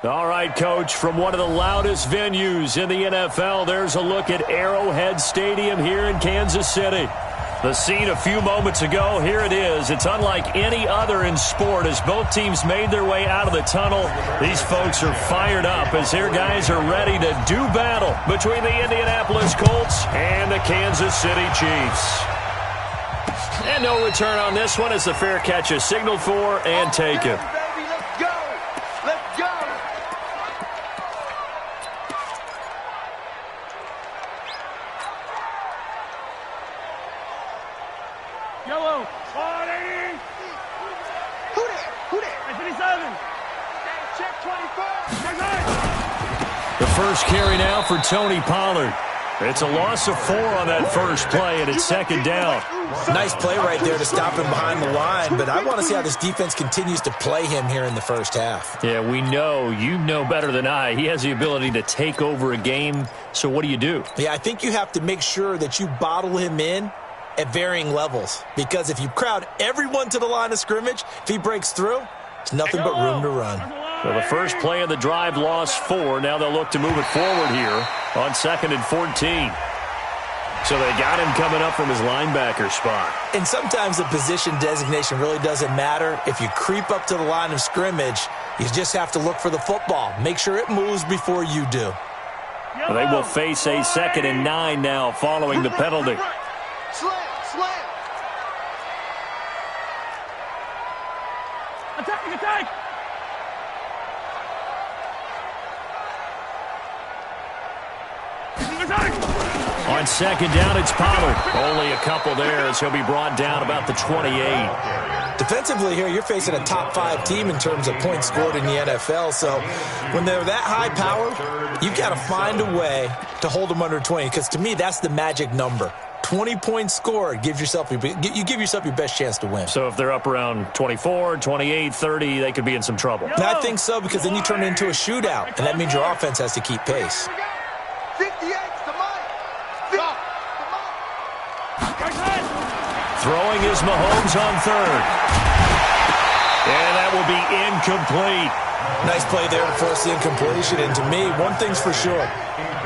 All right, Coach, from one of the loudest venues in the NFL, there's a look at Arrowhead Stadium here in Kansas City. The scene a few moments ago, here it is. It's unlike any other in sport as both teams made their way out of the tunnel. These folks are fired up as their guys are ready to do battle between the Indianapolis Colts and the Kansas City Chiefs. And no return on this one as the fair catch is signaled for and taken. Yellow, 180. Who there? 57. Check 24. The first carry now for Tony Pollard. It's a loss of 4 on that first play, and it's second down. Nice play right there to stop him behind the line, but I want to see how this defense continues to play him here in the first half. Yeah, we know. You know better than I. He has the ability to take over a game, so what do you do? Yeah, I think you have to make sure that you bottle him in at varying levels, because if you crowd everyone to the line of scrimmage, if he breaks through, it's nothing but room to run. Well, the first play of the drive lost 4. Now they'll look to move it forward here on 2nd and 14. So they got him coming up from his linebacker spot. And sometimes the position designation really doesn't matter. If you creep up to the line of scrimmage, you just have to look for the football. Make sure it moves before you do. Well, they will face a 2nd and 9 now following the penalty. Slam. Attack. On 2nd down, it's Pollard. Only a couple there as he'll be brought down about the 28. Defensively here, you're facing a top 5 team in terms of points scored in the NFL. So when they're that high power, you've got to find a way to hold them under 20, because to me, that's the magic number. 20 points scored, you give yourself your best chance to win. So if they're up around 24, 28, 30, they could be in some trouble. And I think so, because then you turn it into a shootout, and that means your offense has to keep pace. 58 to Mike. Throwing is Mahomes on 3rd. And that will be incomplete. Nice play there to force the incompletion. And to me, one thing's for sure.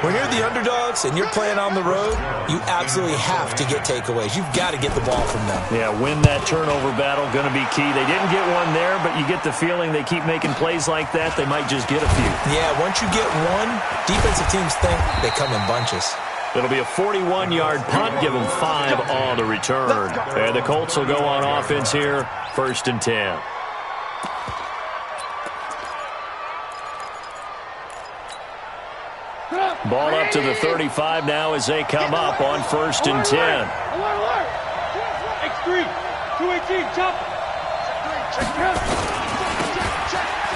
When you're the underdogs and you're playing on the road, you absolutely have to get takeaways. You've got to get the ball from them. Yeah, win that turnover battle, going to be key. They didn't get one there, but you get the feeling they keep making plays like that, they might just get a few. Yeah, once you get one, defensive teams think they come in bunches. It'll be a 41-yard punt, give them 5 on the return. And the Colts will go on offense here, 1st and 10. Ball up to the 35 now as they come up on 1st and 10. Alert. X3, 218, chop.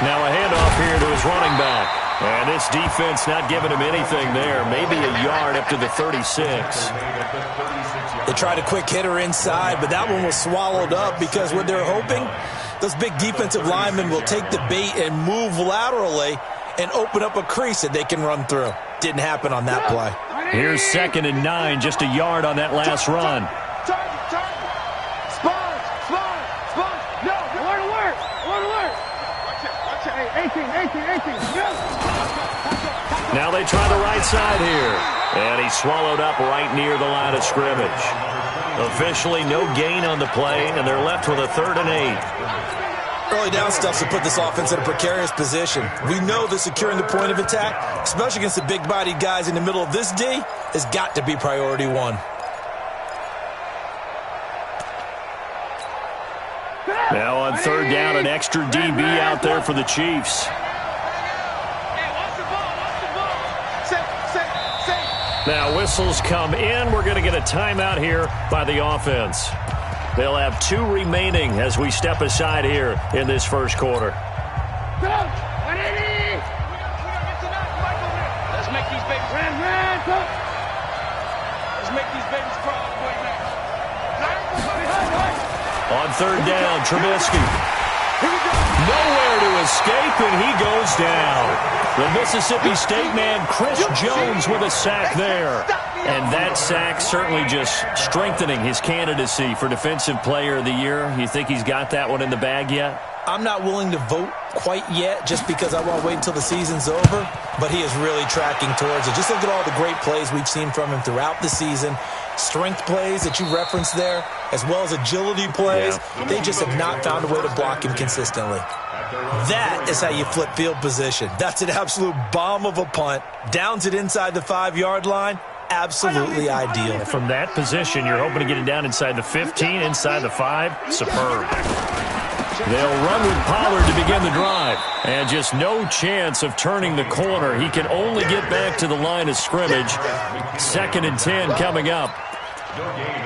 Now a handoff here to his running back. And this defense not giving him anything there. Maybe a yard up to the 36. They tried a quick hitter inside, but that one was swallowed up because what they're hoping, those big defensive linemen will take the bait and move laterally and open up a crease that they can run through. Didn't happen on that play. Here's 2nd and 9, just a yard on that last run. Target. Spawn. No, alert. Watch it. 18. Now they try the right side here. And he's swallowed up right near the line of scrimmage. Officially no gain on the play, and they're left with a 3rd and 8. Early down stuff to put this offense in a precarious position. We know that securing the point of attack, especially against the big-bodied guys in the middle of this D, has got to be priority 1. Now on 3rd down, an extra DB out there for the Chiefs. Now whistles come in. We're going to get a timeout here by the offense. They'll have 2 remaining as we step aside here in this first quarter. Let's make these babies crawl all the way back. On 3rd down, Trubisky. Nowhere to escape, and he goes down. The Mississippi State man, Chris Jones, with a sack there. And that sack certainly just strengthening his candidacy for Defensive Player of the Year. You think he's got that one in the bag yet? I'm not willing to vote quite yet just because I want to wait until the season's over, but he is really tracking towards it. Just look at all the great plays we've seen from him throughout the season. Strength plays that you referenced there, as well as agility plays. Yeah. They just have not found a way to block him consistently. That is how you flip field position. That's an absolute bomb of a punt. Downs it inside the 5-yard line. Absolutely ideal. From that position, you're hoping to get it down inside the 15, inside the 5. Superb. They'll run with Pollard to begin the drive. And just no chance of turning the corner. He can only get back to the line of scrimmage. 2nd and 10 coming up.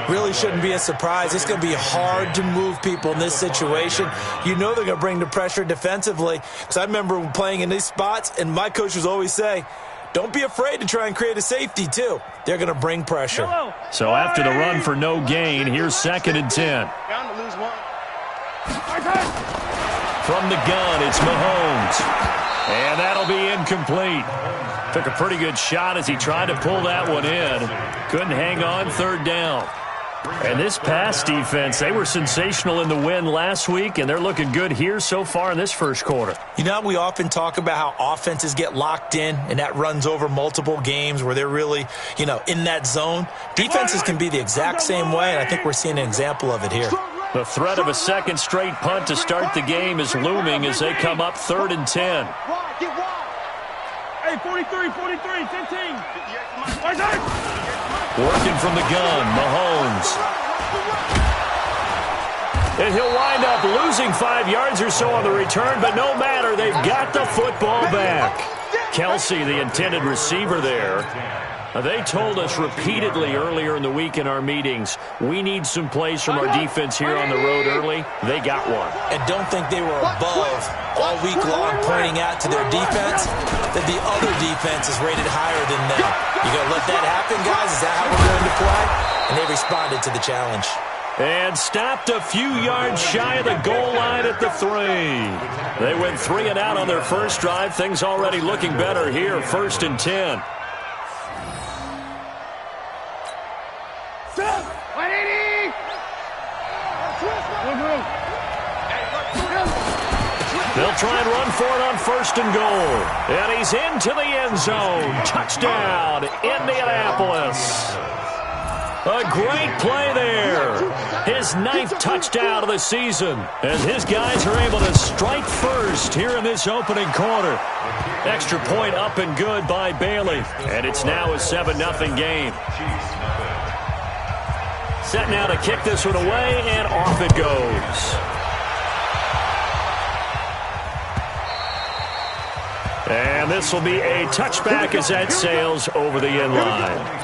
Really shouldn't be a surprise. It's going to be hard to move people in this situation. You know they're going to bring the pressure defensively. Because I remember playing in these spots, and my coaches always say, don't be afraid to try and create a safety, too. They're going to bring pressure. So after the run for no gain, here's 2nd and 10. Bound to lose one. From the gun, it's Mahomes. And that'll be incomplete. Took a pretty good shot as he tried to pull that one in. Couldn't hang on, 3rd down. And this pass defense, they were sensational in the win last week, and they're looking good here so far in this first quarter. You know, we often talk about how offenses get locked in, and that runs over multiple games where they're really, in that zone. Defenses can be the exact same way, and I think we're seeing an example of it here. The threat of a second straight punt to start the game is looming as they come up 3rd and 10. Hey, 43, 15. Working from the gun, Mahomes. And he'll wind up losing 5 yards or so on the return, but no matter, they've got the football back. Kelsey, the intended receiver there. They told us repeatedly earlier in the week in our meetings, we need some plays from our defense here on the road early. They got one. And don't think they were above all week long pointing out to their defense that the other defense is rated higher than them. You going to let that happen, guys? Is that how we're going to play? And they responded to the challenge. And stopped a few yards shy of the goal line at the 3. They went 3 and out on their first drive. Things already looking better here, 1st and 10. They'll try and run for it on 1st and goal. And he's into the end zone. Touchdown, Indianapolis. A great play there. His 9th touchdown of the season. As his guys are able to strike first here in this opening quarter. Extra point up and good by Bailey. And it's now a 7-0 game. Set now to kick this one away, and off it goes. And this will be a touchback as that sails over the end line.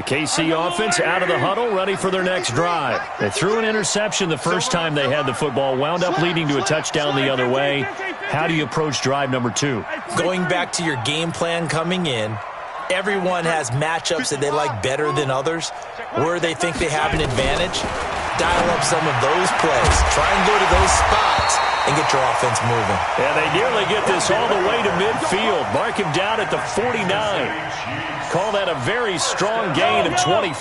KC offense out of the huddle, ready for their next drive. They threw an interception the first time they had the football, wound up leading to a touchdown the other way. How do you approach drive number 2? Going back to your game plan coming in, everyone has matchups that they like better than others, where they think they have an advantage. Dial up some of those plays. Try and go to those spots and get your offense moving. And they nearly get this all the way to midfield. Mark him down at the 49. Call that a very strong gain of 24. Watch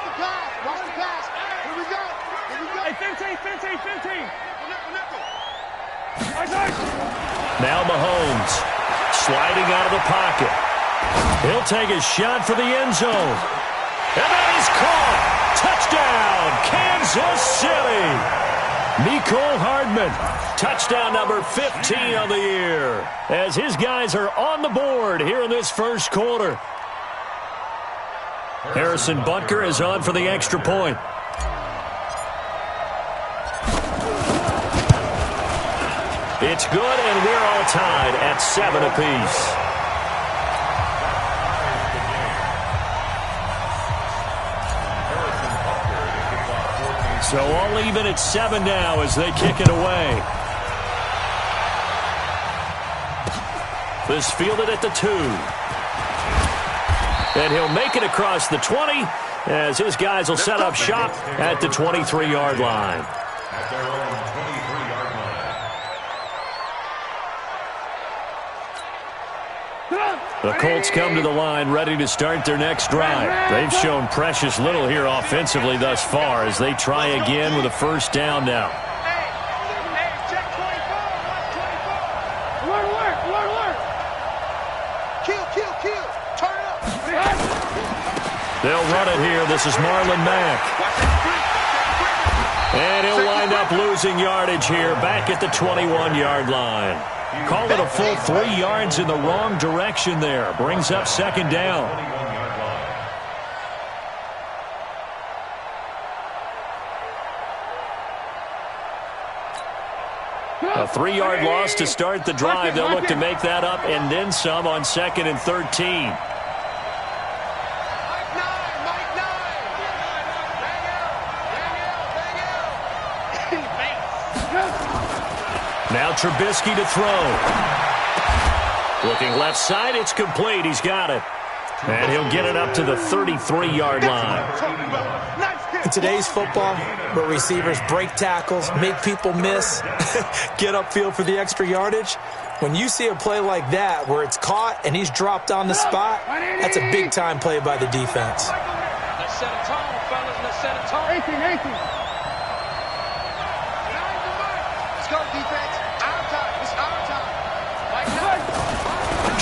the pass. Here we go. Hey, 15. Now Mahomes sliding out of the pocket. He'll take a shot for the end zone. And then he's caught. Touchdown, Kansas City. Mecole Hardman, touchdown number 15 on the year, as his guys are on the board here in this first quarter. Harrison Butker is on for the extra point. It's good, and we're all tied at 7 apiece. So all even at 7 now as they kick it away. This fielded at the 2. And he'll make it across the 20 as his guys will set up shop at the 23-yard line. At their own 23-yard line. The Colts come to the line ready to start their next drive. They've shown precious little here offensively thus far as they try again with a first down now. They'll run it here. This is Marlon Mack. And he'll wind up losing yardage here back at the 21-yard line. Call it a full 3 yards in the wrong direction there. Brings up second down. A 3-yard loss to start the drive. They'll look to make that up and then some on 2nd and 13. Now Trubisky to throw. Looking left side, it's complete. He's got it. And he'll get it up to the 33-yard line. In today's football, where receivers break tackles, make people miss, get upfield for the extra yardage, when you see a play like that where it's caught and he's dropped on the spot, that's a big-time play by the defense. Let's set a tone, fellas. Let's set a tone. 18. Let's go, defense.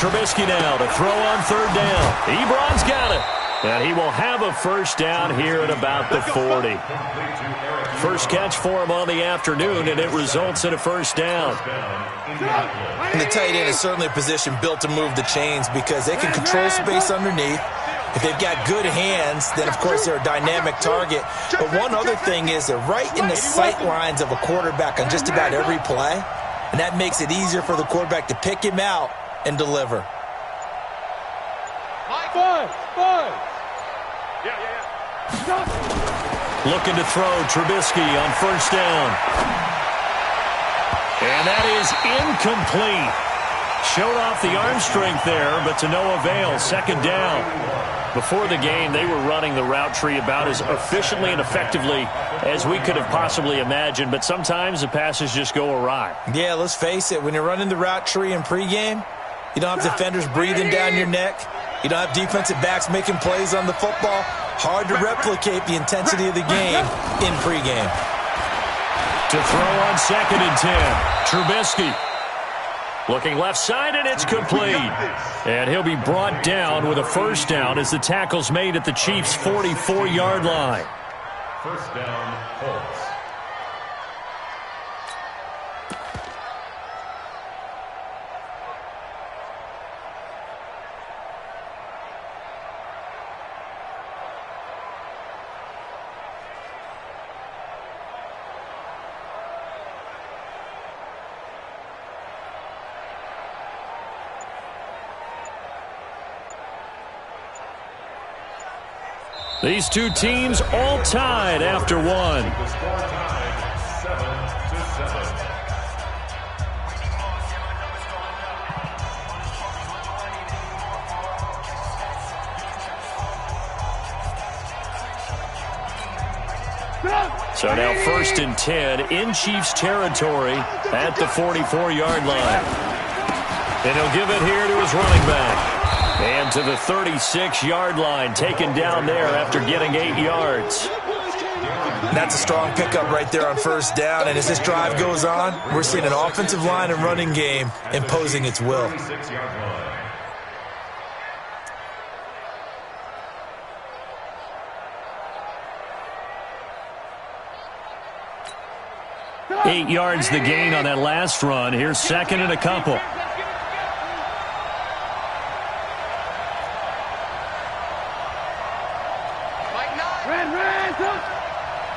Trubisky now to throw on third down. Ebron's got it. And he will have a first down here at about the 40. First catch for him on the afternoon, and it results in a first down. And the tight end is certainly a position built to move the chains because they can control space underneath. If they've got good hands, then, of course, they're a dynamic target. But one other thing is they're right in the sight lines of a quarterback on just about every play, and that makes it easier for the quarterback to pick him out and deliver. Looking to throw Trubisky on first down. And that is incomplete. Showed off the arm strength there, but to no avail. Second down. Before the game, they were running the route tree about as efficiently and effectively as we could have possibly imagined, but sometimes the passes just go awry. Yeah, let's face it. When you're running the route tree in pregame, you don't have defenders breathing down your neck. You don't have defensive backs making plays on the football. Hard to replicate the intensity of the game in pregame. To throw on 2nd and 10. Trubisky. Looking left side, and it's complete. And he'll be brought down with a first down as the tackle's made at the Chiefs' 44-yard line. First down, Colts. These two teams all tied after one. The score tied 7-7. So now 1st and 10 in Chiefs territory at the 44-yard line. And he'll give it here to his running back. And to the 36-yard line, taken down there after getting 8 yards. That's a strong pickup right there on first down. And as this drive goes on, we're seeing an offensive line and running game imposing its will. 36-yard line. 8 yards the gain on that last run. Here's 2nd and a couple.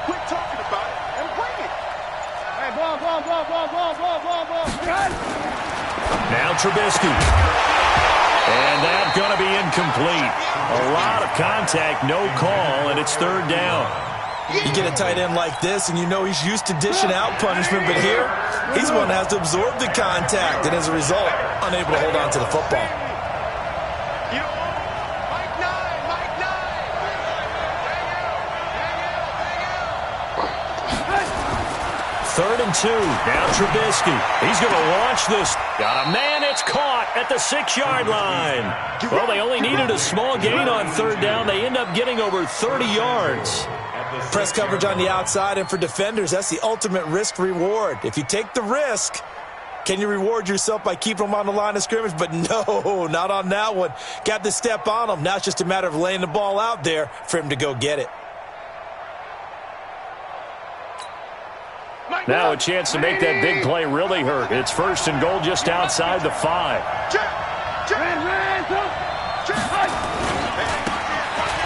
Quit talking about it and bring it. Hey, ball. Now Trubisky. And that's going to be incomplete. A lot of contact, no call, and it's 3rd down. You get a tight end like this, and you know he's used to dishing out punishment, but here, he's one that has to absorb the contact, and as a result, unable to hold on to the football. Mike 9. 3rd and 2. Now Trubisky. He's going to launch this. Got a man. It's caught at the 6-yard line. Well, they only needed a small gain on 3rd down. They end up getting over 30 yards. Press coverage on the outside, and for defenders, that's the ultimate risk-reward. If you take the risk, can you reward yourself by keeping them on the line of scrimmage? But no, not on that one. Got to step on them. Now it's just a matter of laying the ball out there for him to go get it. Now a chance to make that big play really hurt. It's 1st and goal just outside the 5.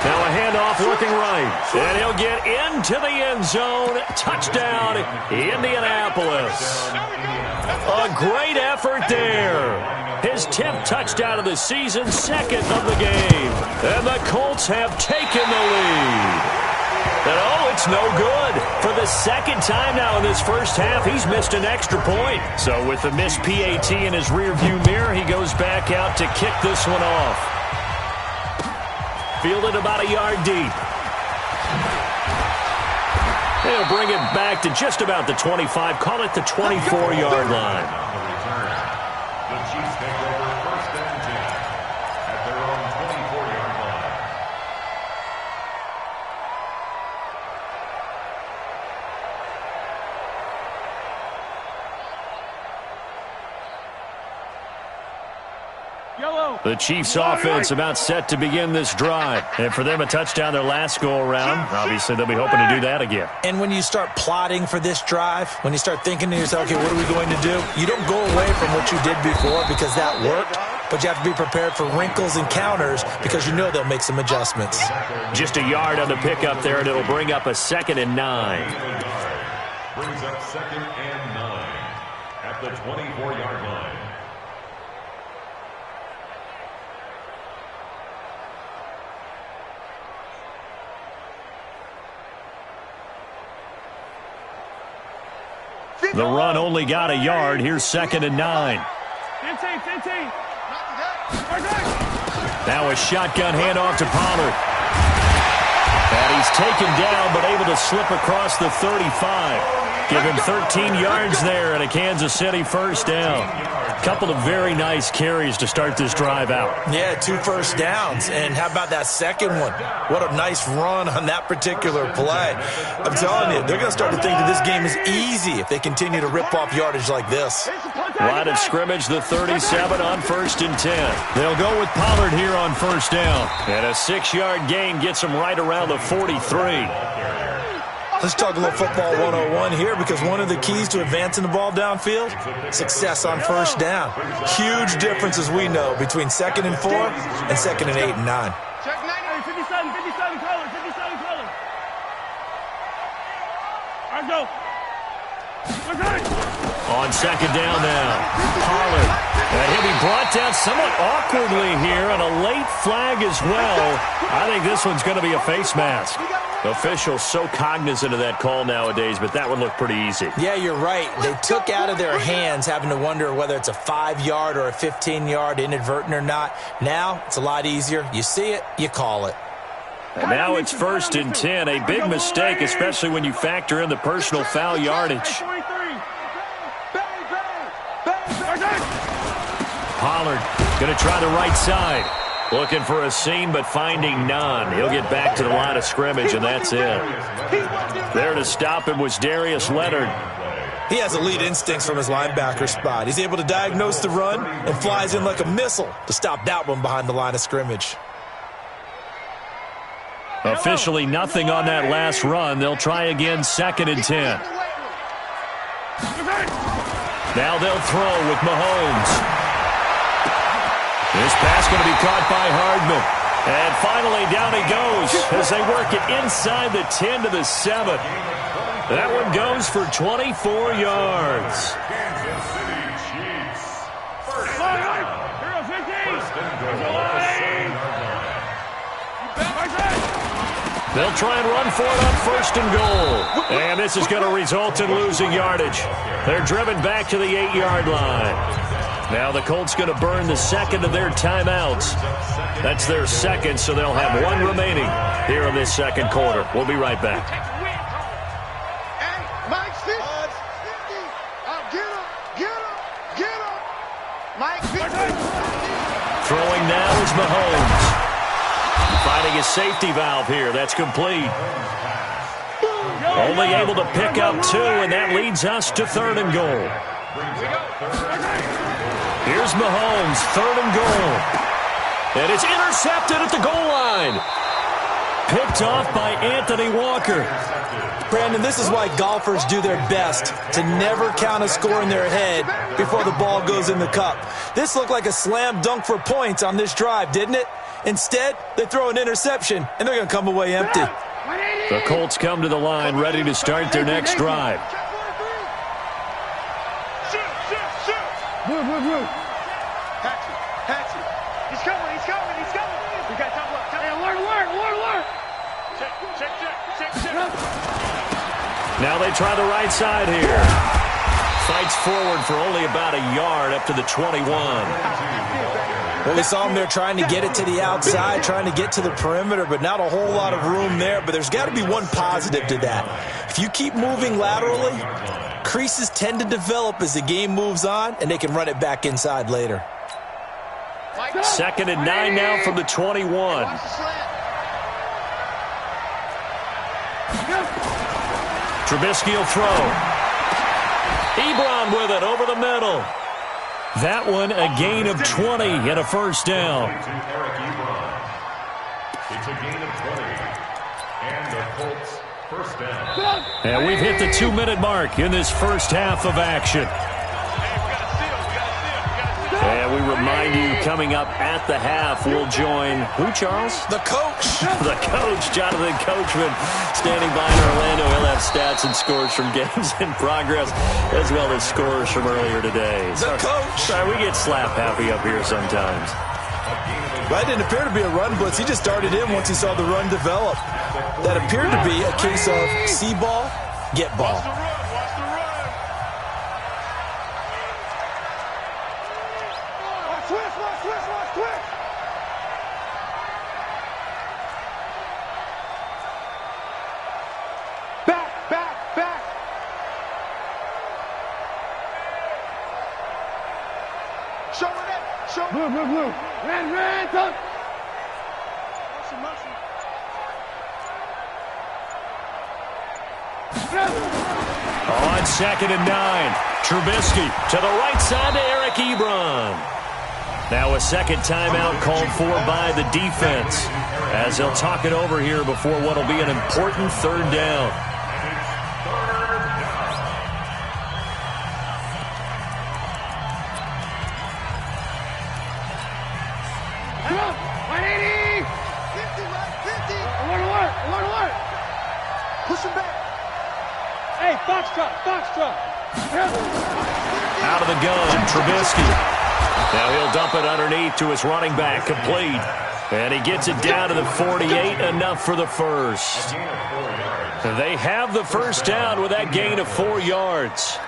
Now a handoff looking right. And he'll get into the end zone. Touchdown, Indianapolis. A great effort there. His 10th touchdown of the season, 2nd of the game. And the Colts have taken the lead. And oh, it's no good. For the 2nd time now in this first half, he's missed an extra point. So with the missed PAT in his rearview mirror, he goes back out to kick this one off. Fielded about a yard deep. They'll bring it back to just about the 25. Call it the 24-yard line. The Chiefs take over 1st and 10 at their own 24-yard line. The Chiefs' offense about set to begin this drive. And for them, a touchdown their last go-around. Obviously, they'll be hoping to do that again. And when you start plotting for this drive, when you start thinking to yourself, okay, what are we going to do? You don't go away from what you did before because that worked, but you have to be prepared for wrinkles and counters because you know they'll make some adjustments. Just a yard on the pickup there, and it'll bring up a 2nd and 9. Brings up 2nd and 9 at the 24-yard line. The run only got a yard. Here's 2nd and 9. 15. Now a shotgun handoff to Pollard. And he's taken down but able to slip across the 35. Give him 13 yards there and a Kansas City 1st down. Couple of very nice carries to start this drive out. Yeah, 2 first downs. And how about that second one? What a nice run on that particular play. I'm telling you, they're going to start to think that this game is easy if they continue to rip off yardage like this. Line of scrimmage, the 37 on 1st and 10. They'll go with Pollard here on 1st down. And a 6-yard gain gets them right around the 43. Let's talk a little football 101 here because one of the keys to advancing the ball downfield, success on 1st down. Huge difference, as we know, between 2nd and 4 and 2nd and 8 and 9. Check 57 color. All right, go. On 2nd down now, Pollard. And he'll be brought down somewhat awkwardly here on a late flag as well. I think this one's going to be a face mask. Officials so cognizant of that call nowadays, but that one looked pretty easy. Yeah, you're right. They took out of their hands having to wonder whether it's a 5-yard or a 15-yard inadvertent or not. Now, it's a lot easier. You see it, you call it. And now it's 1st and 10. A big mistake, especially when you factor in the personal foul yardage. Pollard going to try the right side. Looking for a seam, but finding none. He'll get back to the line of scrimmage, and that's it. There to stop him was Darius Leonard. He has elite instincts from his linebacker spot. He's able to diagnose the run and flies in like a missile to stop that one behind the line of scrimmage. Officially nothing on that last run. They'll try again 2nd and 10. Now they'll throw with Mahomes. This pass going to be caught by Hardman. And finally, down he goes as they work it inside the 10 to the 7. That one goes for 24 yards. Kansas City Chiefs. 1st down. 1st and goal at the 7-yard line. They'll try and run for it on 1st and goal. And this is going to result in losing yardage. They're driven back to the 8-yard line. Now the Colts going to burn the 2nd of their timeouts. That's their 2nd, so they'll have 1 remaining here in this 2nd quarter. We'll be right back. Throwing now is Mahomes. Finding his safety valve here. That's complete. Only able to pick up 2, and that leads us to 3rd and goal. Here's Mahomes, 3rd and goal. And it's intercepted at the goal line. Picked off by Anthony Walker. Brandon, this is why golfers do their best to never count a score in their head before the ball goes in the cup. This looked like a slam dunk for points on this drive, didn't it? Instead, they throw an interception, and they're going to come away empty. The Colts come to the line ready to start their next drive. Move. Patch it. He's coming. We got top left. Hey, alert. Check. Now they try the right side here. Fights forward for only about a yard up to the 21. Well, we saw him there trying to get it to the outside, trying to get to the perimeter, but not a whole lot of room there. But there's got to be one positive to that. If you keep moving laterally, creases tend to develop as the game moves on, and they can run it back inside later. 2nd and 9 now from the 21. Trubisky will throw. Ebron with it over the middle. That one a gain of 20 and a first down. It's a gain of 20. And the Colts first down. And we've hit the 2-minute mark in this first half of action. And we remind you, coming up at the half, we'll join who, Charles? The coach. The coach, Jonathan Coachman, standing by in Orlando. He'll have stats and scores from games in progress, as well as scores from earlier today. The coach. Sorry, we get slap happy up here sometimes. That didn't appear to be a run blitz. He just started in once he saw the run develop. That appeared to be a case of see ball, get ball. Back. Show. Move. Ran, dunk. Motion. On 2nd and 9, Trubisky to the right side to Eric Ebron. Now a second timeout called for by the defense, as they'll talk it over here before what will be an important 3rd down. Foxtrot. Out of the gun, Trubisky. Now he'll dump it underneath to his running back, complete. And he gets it down to the 48, enough for the first. They have the first down with that gain of 4 yards.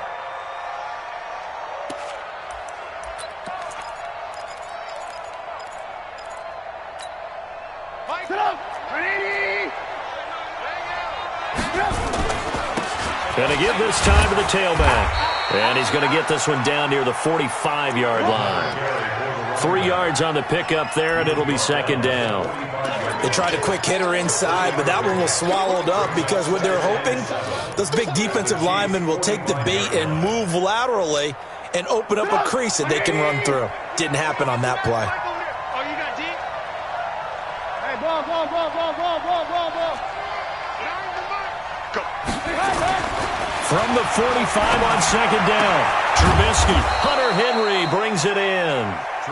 Going to give this time to the tailback. And he's going to get this one down near the 45-yard line. 3 yards on the pickup there, and it'll be 2nd down. They tried a quick hitter inside, but that one was swallowed up because what they're hoping, those big defensive linemen will take the bait and move laterally and open up a crease that they can run through. Didn't happen on that play. Oh, you got deep? Hey, ball. Go. From the 45 on 2nd down, Trubisky, Hunter Henry brings it in.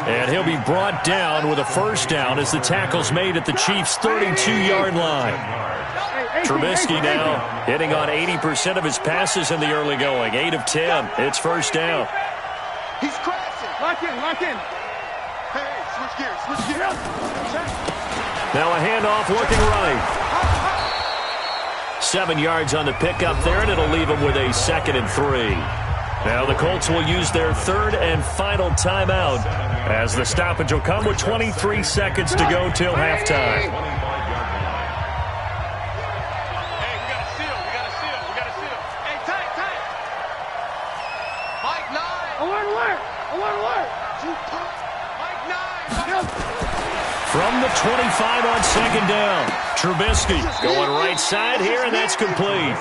And he'll be brought down with a first down as the tackle's made at the Chiefs' 32-yard line. Trubisky now hitting on 80% of his passes in the early going. 8 of 10. It's first down. He's crashing. Lock in. Hey, switch gears. Now a handoff looking right. 7 yards on the pickup there, and it'll leave them with a 2nd and 3. Now the Colts will use their 3rd and final timeout as the stoppage will come with 23 seconds to go till halftime. Hey, we got to seal. Hey, tight. Mike 9. Alert. Mike 9. at 25 on second down. Trubisky going right side here, and that's complete.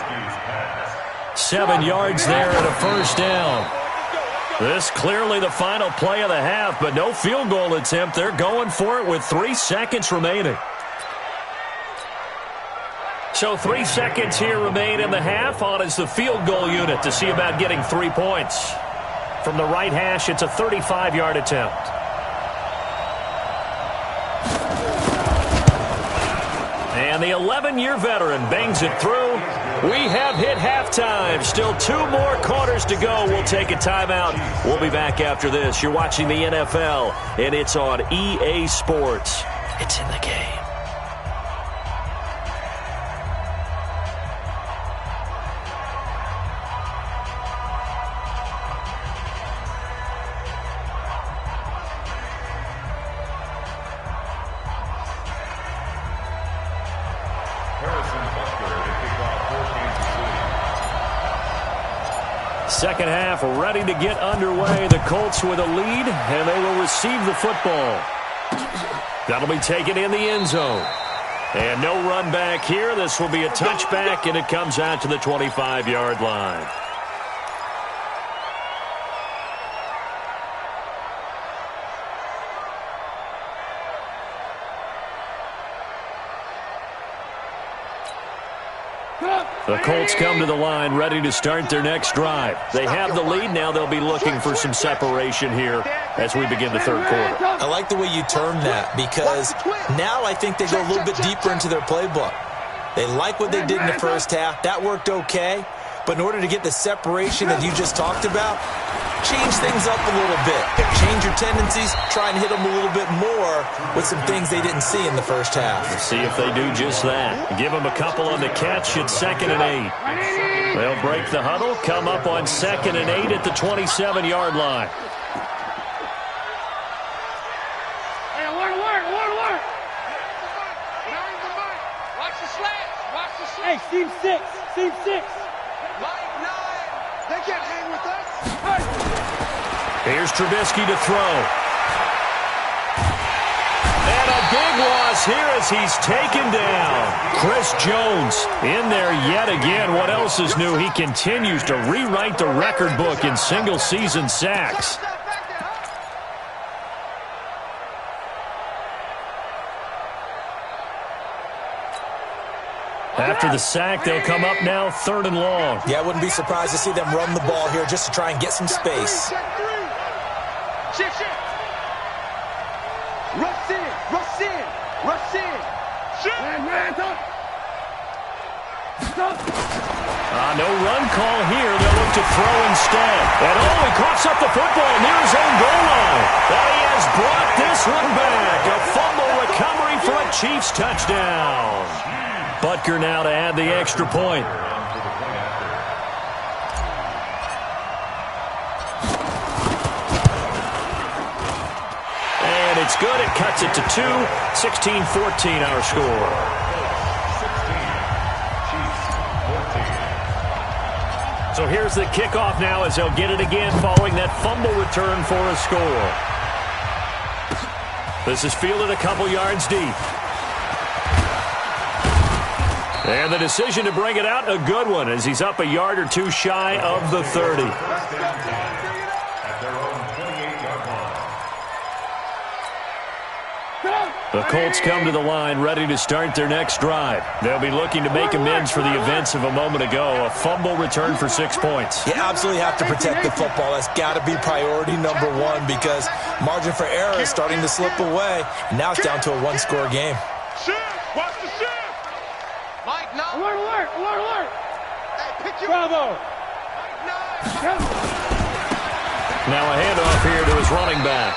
7 yards there and a first down. This clearly the final play of the half, but no field goal attempt. They're going for it with 3 seconds remaining. So 3 seconds here remain in the half. On is the field goal unit to see about getting 3 points. From the right hash, it's a 35-yard attempt. And the 11-year veteran bangs it through. We have hit halftime. Still 2 more quarters to go. We'll take a timeout. We'll be back after this. You're watching the NFL, and it's on EA Sports. It's in the game. Second half ready to get underway. The Colts with a lead, and they will receive the football. That'll be taken in the end zone. And no run back here. This will be a touchback, and it comes out to the 25-yard line. The Colts come to the line ready to start their next drive. They have the lead. Now they'll be looking for some separation here as we begin the third quarter. I like the way you term that, because now I think they go a little bit deeper into their playbook. They like what they did in the first half. That worked okay. But in order to get the separation that you just talked about, change things up a little bit. Change your tendencies. Try and hit them a little bit more with some things they didn't see in the first half. We'll see if they do just that. Give them a couple on the catch at 2nd and 8. They'll break the huddle, come up on 2nd and 8 at the 27-yard line. Hey, alert. Watch the slants. Hey, seam 6. They can't hang with us. Here's Trubisky to throw. And a big loss here as he's taken down. Chris Jones in there yet again. What else is new? He continues to rewrite the record book in single-season sacks. After the sack, they'll come up now 3rd and long. Yeah, I wouldn't be surprised to see them run the ball here just to try and get some space. Shift. Rush in. No run call here. They'll look to throw instead. And he coughs up the football near his own goal line. And he has brought this one back. A fumble recovery for a Chiefs touchdown. Butker now to add the extra point. And it's good. It cuts it to 2. 16-14 our score. 16, so here's the kickoff now as they'll get it again following that fumble return for a score. This is fielded a couple yards deep. And the decision to bring it out, a good one, as he's up a yard or 2 shy of the 30. The Colts come to the line ready to start their next drive. They'll be looking to make amends for the events of a moment ago. A fumble return for 6 points. You absolutely have to protect the football. That's got to be priority number 1, because margin for error is starting to slip away. Now it's down to a 1-score game. Watch the shift. Mike, no. Alert. Hey, pick you. Bravo. Now a handoff here to his running back.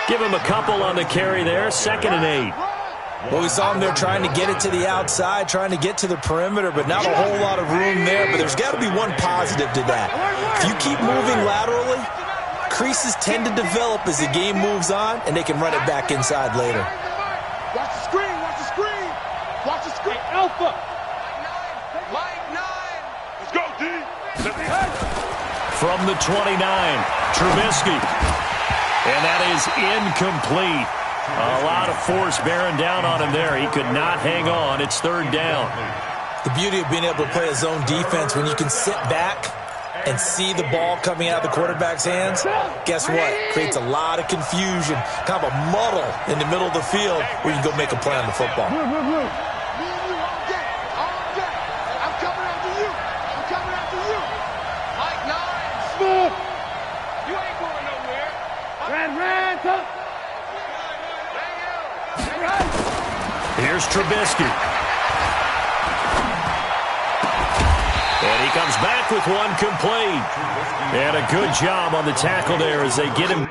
Give him a couple on the carry there. 2nd and 8. Well, we saw him there trying to get it to the outside, trying to get to the perimeter, but not a whole lot of room there. But there's got to be one positive to that. If you keep moving laterally, creases tend to develop as the game moves on, and they can run it back inside later. Watch the screen. Alpha. Mike 9. Let's go, D. From the 29, Trubisky. And that is incomplete. A lot of force bearing down on him there. He could not hang on. It's third down. The beauty of being able to play a zone defense, when you can sit back and see the ball coming out of the quarterback's hands, guess what? Creates a lot of confusion, kind of a muddle in the middle of the field where you can go make a play on the football. Me and you all day. I'm coming after you. Mike Nines. You ain't going nowhere. Ran, tough. Here's Trubisky. And he comes back with one complete. And a good job on the tackle there as they get him.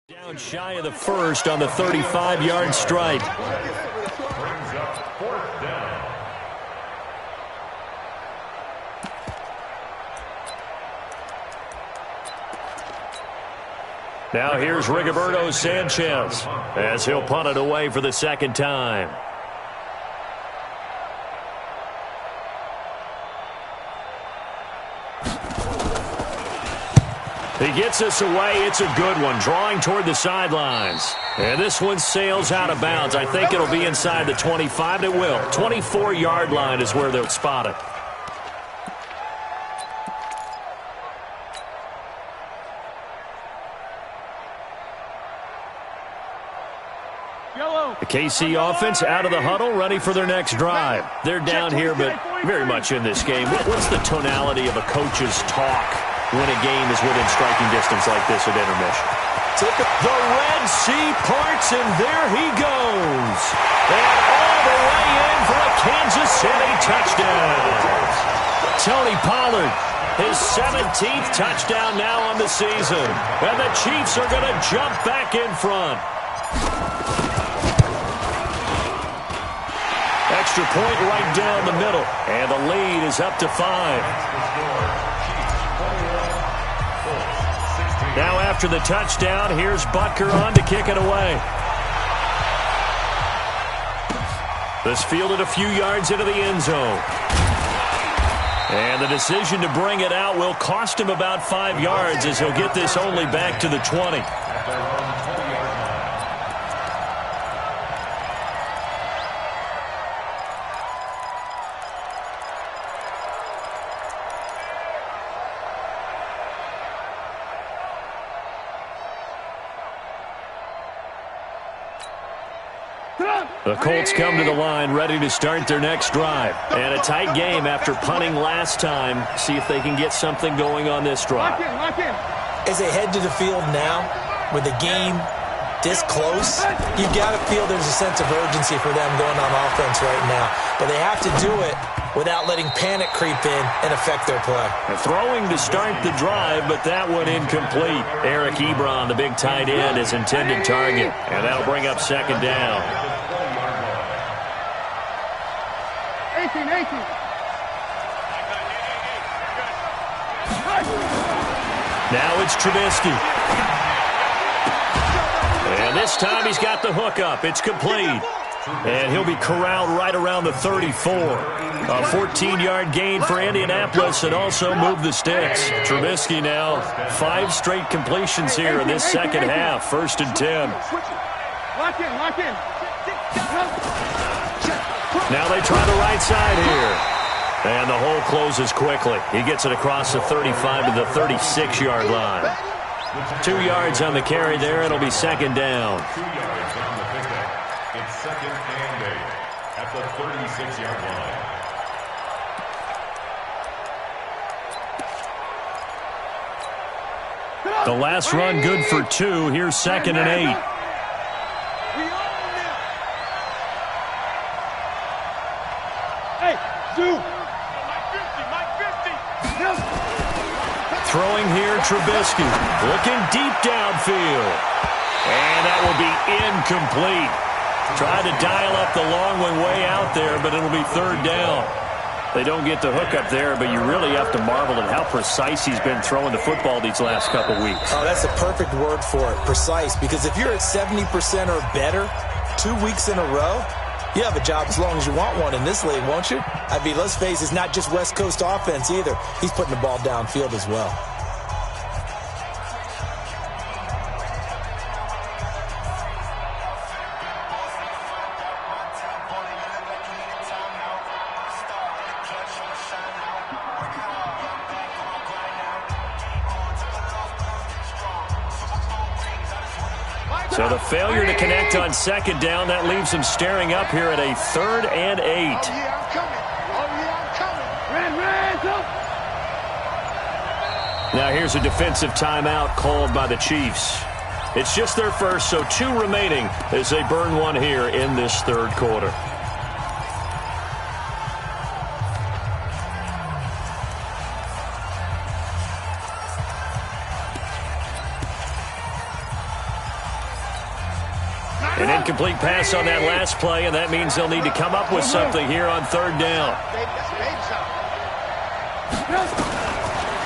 Down shy of the first on the 35-yard strike. Brings up fourth down. Now here's Rigoberto Sanchez as he'll punt it away for the second time. He gets this away. It's a good one, drawing toward the sidelines. And this one sails out of bounds. I think it'll be inside the 25. It will. 24-yard line is where they'll spot it. The KC offense out of the huddle, ready for their next drive. They're down here, but very much in this game. What's the tonality of a coach's talk when a game is within striking distance like this at intermission? The Red Sea parts, and there he goes. And all the way in for a Kansas City touchdown. Tony Pollard, his 17th touchdown now on the season. And the Chiefs are going to jump back in front. Extra point right down the middle. And the lead is up to 5. Now after the touchdown, here's Butker on to kick it away. This fielded a few yards into the end zone. And the decision to bring it out will cost him about 5 yards as he'll get this only back to the 20. The Colts come to the line ready to start their next drive. And a tight game after punting last time. See if they can get something going on this drive. As they head to the field now, with the game this close, you've got to feel there's a sense of urgency for them going on offense right now. But they have to do it without letting panic creep in and affect their play. Throwing to start the drive, but that one incomplete. Eric Ebron, the big tight end, is intended target. And that'll bring up second down. 18. Now it's Trubisky. And this time he's got the hook up. It's complete. And he'll be corralled right around the 34. A 14-yard gain for Indianapolis and also move the sticks. Trubisky now 5 straight completions here in this second half. 1st and 10. Lock in. Now they try the right side here. And the hole closes quickly. He gets it across the 35 to the 36-yard line. 2 yards on the carry there. It'll be second down. 2 yards on the pickup. It's second and 8 at the 36-yard line. The last run good for 2. Here's 2nd and 8. Hey, Sue. Throwing here, Trubisky. Looking deep downfield. And that will be incomplete. Tried to dial up the long one way out there, but it'll be 3rd down. They don't get the hook up there, but you really have to marvel at how precise he's been throwing the football these last couple weeks. Oh, that's the perfect word for it, precise. Because if you're at 70% or better 2 weeks in a row, you have a job as long as you want one in this league, won't you? I mean, let's face it, it's not just West Coast offense either. He's putting the ball downfield as well. So the failure to connect on 2nd down, that leaves him staring up here at a 3rd and 8. Oh, yeah, I'm coming. Oh, yeah, I'm coming. Red, Now here's a defensive timeout called by the Chiefs. It's just their first, so 2 remaining as they burn one here in this 3rd quarter. An incomplete pass on that last play, and that means they'll need to come up with something here on 3rd down.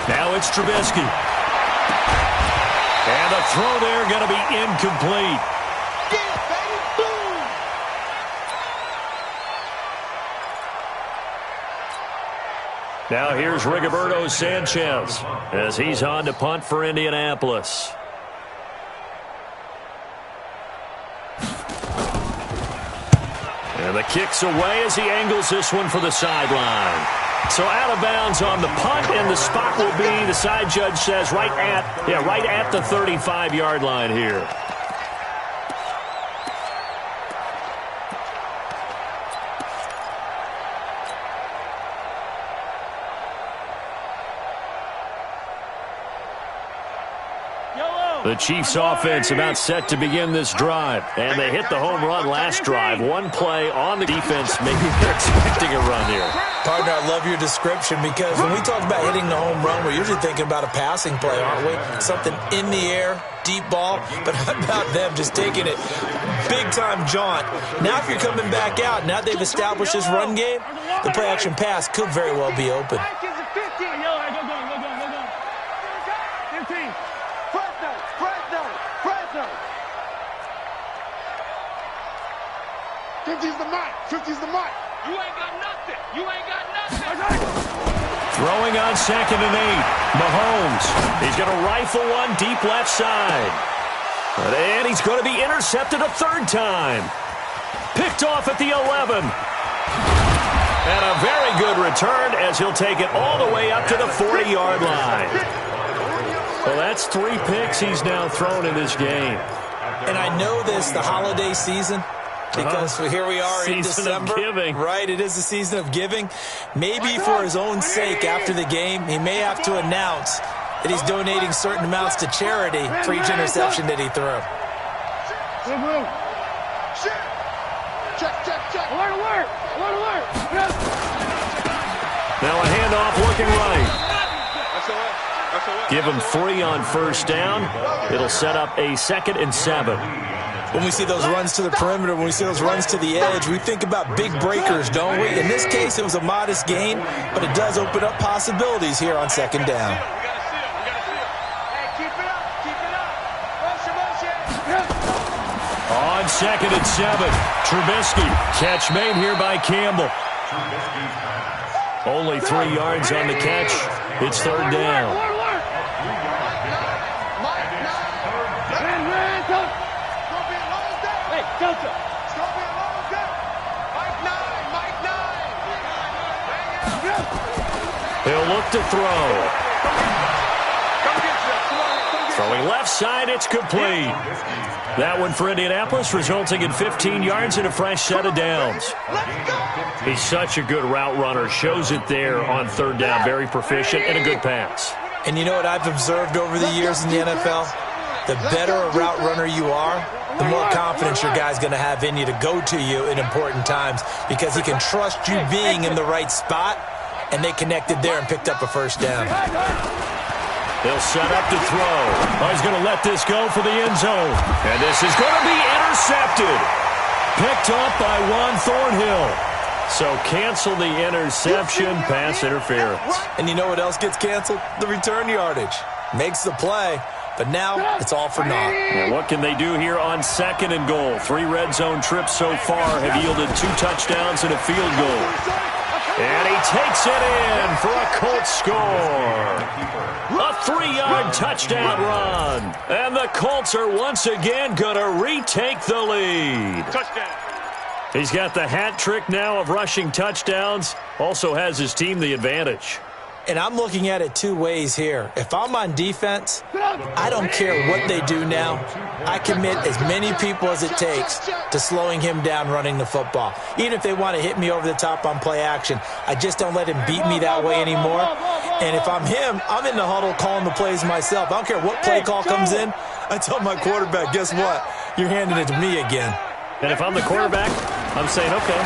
Now it's Trubisky. And the throw there going to be incomplete. Now here's Rigoberto Sanchez as he's on to punt for Indianapolis. And the kick's away as he angles this one for the sideline. So out of bounds on the punt, and the spot will be, the side judge says, right at the 35-yard line here. The Chiefs offense about set to begin this drive. And they hit the home run last drive. One play on the defense. Maybe they're expecting a run here. Partner, I love your description because when we talk about hitting the home run, we're usually thinking about a passing play, aren't we? Something in the air, deep ball. But how about them just taking it big-time jaunt? Now if you're coming back out, now they've established this run game, the play-action pass could very well be open. 50's the mic. 50's the mic. You ain't got nothing. You ain't got nothing. Throwing on 2nd and 8. Mahomes. He's going to rifle one deep left side. And he's going to be intercepted a 3rd time. Picked off at the 11. And a very good return as he'll take it all the way up to the 40-yard line. Well, that's 3 picks he's now thrown in this game. And I know this, the holiday season, because here we are in December, right? It is the season of giving. Maybe for his own sake after the game, he may have to announce that he's donating certain amounts to charity for each interception that he threw. Alert. Now a handoff looking right. Give him 3 on 1st down. It'll set up a 2nd and 7. When we see those runs to the perimeter, when we see those runs to the edge, we think about big breakers, don't we? In this case, it was a modest gain, but it does open up possibilities here on 2nd down. On 2nd and 7, Trubisky. Catch made here by Campbell. Only 3 yards on the catch. It's 3rd down. He'll look to throw. Throwing left side, it's complete. That one for Indianapolis, resulting in 15 yards and a fresh set of downs. He's such a good route runner. Shows it there on 3rd down. Very proficient and a good pass. And you know what I've observed over the years in the NFL? The better a route runner you are, the more confidence your guy's going to have in you to go to you in important times because he can trust you being in the right spot, and they connected there and picked up a first down. They'll set up to throw. Oh, he's going to let this go for the end zone. And this is going to be intercepted. Picked up by Juan Thornhill. So cancel the interception, pass interference. And you know what else gets canceled? The return yardage. Makes the play, but now it's all for naught. And what can they do here on 2nd and goal? 3 red zone trips so far have yielded 2 touchdowns and a field goal. And he takes it in for a Colts score. A 3-yard touchdown run. And the Colts are once again going to retake the lead. Touchdown. He's got the hat trick now of rushing touchdowns. Also has his team the advantage. And I'm looking at it 2 ways here. If I'm on defense, I don't care what they do now. I commit as many people as it takes to slowing him down running the football. Even if they want to hit me over the top on play action, I just don't let him beat me that way anymore. And if I'm him, I'm in the huddle calling the plays myself. I don't care what play call comes in. I tell my quarterback, guess what? You're handing it to me again. And if I'm the quarterback, I'm saying, okay,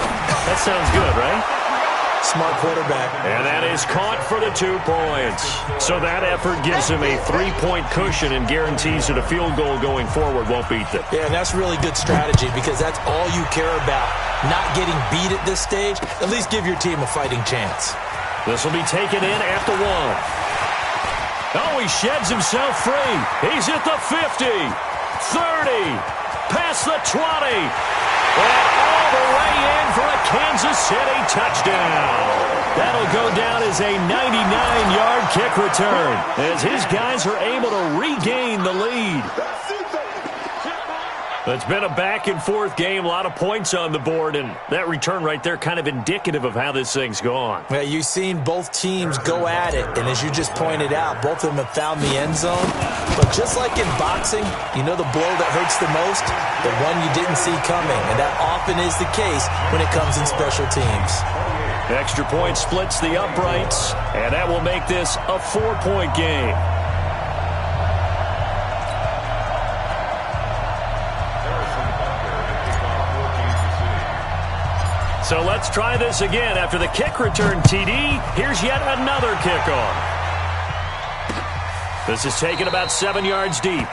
that sounds good, right? Smart quarterback. And that is caught for the 2 points. So that effort gives him a 3-point cushion and guarantees that a field goal going forward won't beat them. Yeah, and that's really good strategy because that's all you care about. Not getting beat at this stage. At least give your team a fighting chance. This will be taken in at the 1. Oh, he sheds himself free. He's at the 50, 30, past the 20. And all the way in for a Kansas City touchdown. That'll go down as a 99-yard kick return as his guys are able to regain the lead. It's been a back-and-forth game, a lot of points on the board, and that return right there kind of indicative of how this thing's gone. Well, you've seen both teams go at it, and as you just pointed out, both of them have found the end zone. But just like in boxing, you know the blow that hurts the most? The one you didn't see coming, and that often is the case when it comes in special teams. Extra point splits the uprights, and that will make this a 4-point game. So let's try this again. After the kick return TD, here's yet another kickoff. This is taken about 7 yards deep.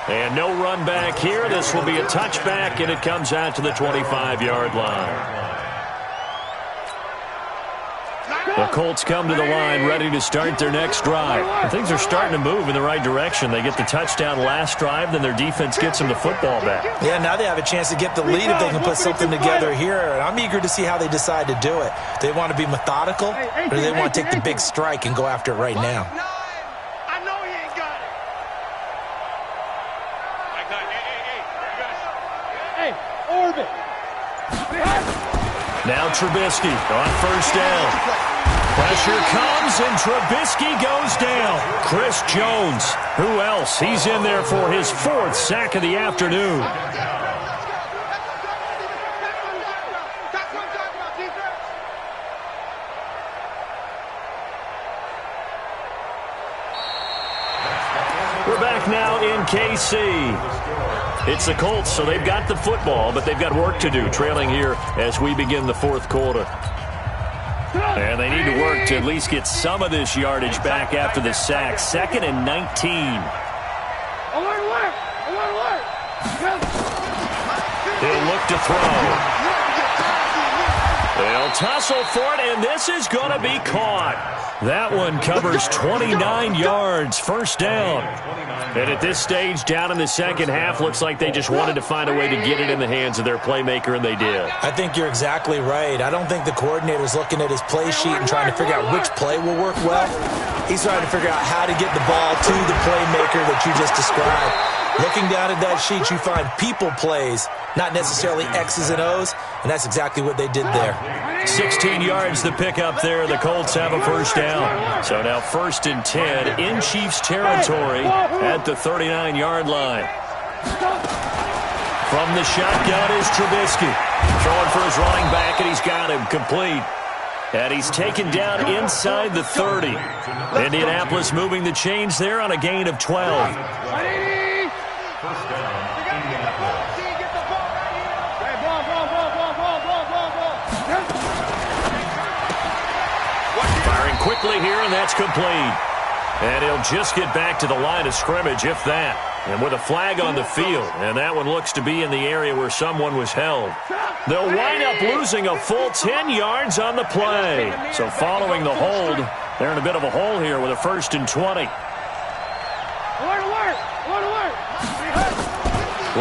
And no run back here. This will be a touchback, and it comes out to the 25-yard line. The Colts come to the line ready to start their next drive. And things are starting to move in the right direction. They get the touchdown last drive, then their defense gets them the football back. Yeah, now they have a chance to get the lead if they can put something together here. And I'm eager to see how they decide to do it. Do they want to be methodical, or do they want to take the big strike and go after it right now? I know he ain't got it. Hey, Orbit. Now Trubisky on first down. Pressure comes, and Trubisky goes down. Chris Jones, who else? He's in there for his 4th sack of the afternoon. We're back now in KC. It's the Colts, so they've got the football, but they've got work to do, trailing here as we begin the 4th quarter. And they need to work to at least get some of this yardage back after the sack. 2nd and 19. Alert! He'll look to throw. They'll tussle for it, and this is going to be caught. That one covers 29 yards. First down. And at this stage, down in the second half, looks like they just wanted to find a way to get it in the hands of their playmaker, and they did. I think you're exactly right. I don't think the coordinator's looking at his play sheet and trying to figure out which play will work well. He's trying to figure out how to get the ball to the playmaker that you just described. Looking down at that sheet, you find people plays, not necessarily X's and O's, and that's exactly what they did there. 16 yards to pick up there. The Colts have a first down. So now 1st and 10 in Chiefs territory at the 39-yard line. From the shotgun is Trubisky. Throwing for his running back, and he's got him complete. And he's taken down inside the 30. Indianapolis moving the chains there on a gain of 12. First down, Indianapolis. Firing quickly here, and that's complete. And he'll just get back to the line of scrimmage, if that. And with a flag on the field, and that one looks to be in the area where someone was held. They'll wind up losing a full 10 yards on the play. So following the hold, they're in a bit of a hole here with a 1st and 20.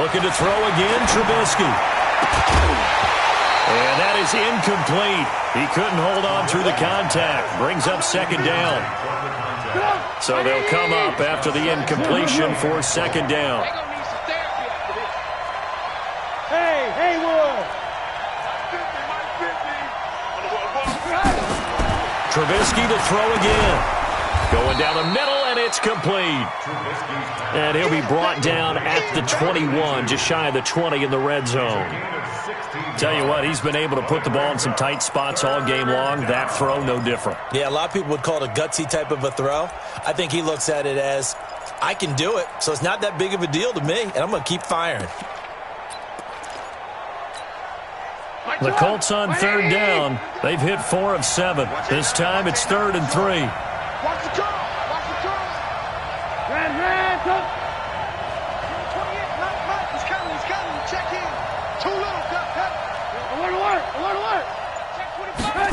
Looking to throw again, Trubisky. And that is incomplete. He couldn't hold on through the contact. Brings up 2nd down. So they'll come up after the incompletion for 2nd down. Hey, Haywood! Trubisky to throw again. Going down the middle, and it's complete. And he'll be brought down at the 21, just shy of the 20 in the red zone. Tell you what, he's been able to put the ball in some tight spots all game long. That throw, no different. Yeah, a lot of people would call it a gutsy type of a throw. I think he looks at it as, I can do it, so it's not that big of a deal to me, and I'm going to keep firing. The Colts on 3rd down. They've hit 4 of 7. This time it's 3rd and 3. Watch the turn! Watch the turn! Ran, go! 28, he's coming, check in. Too little, cut. Alert! Check 25.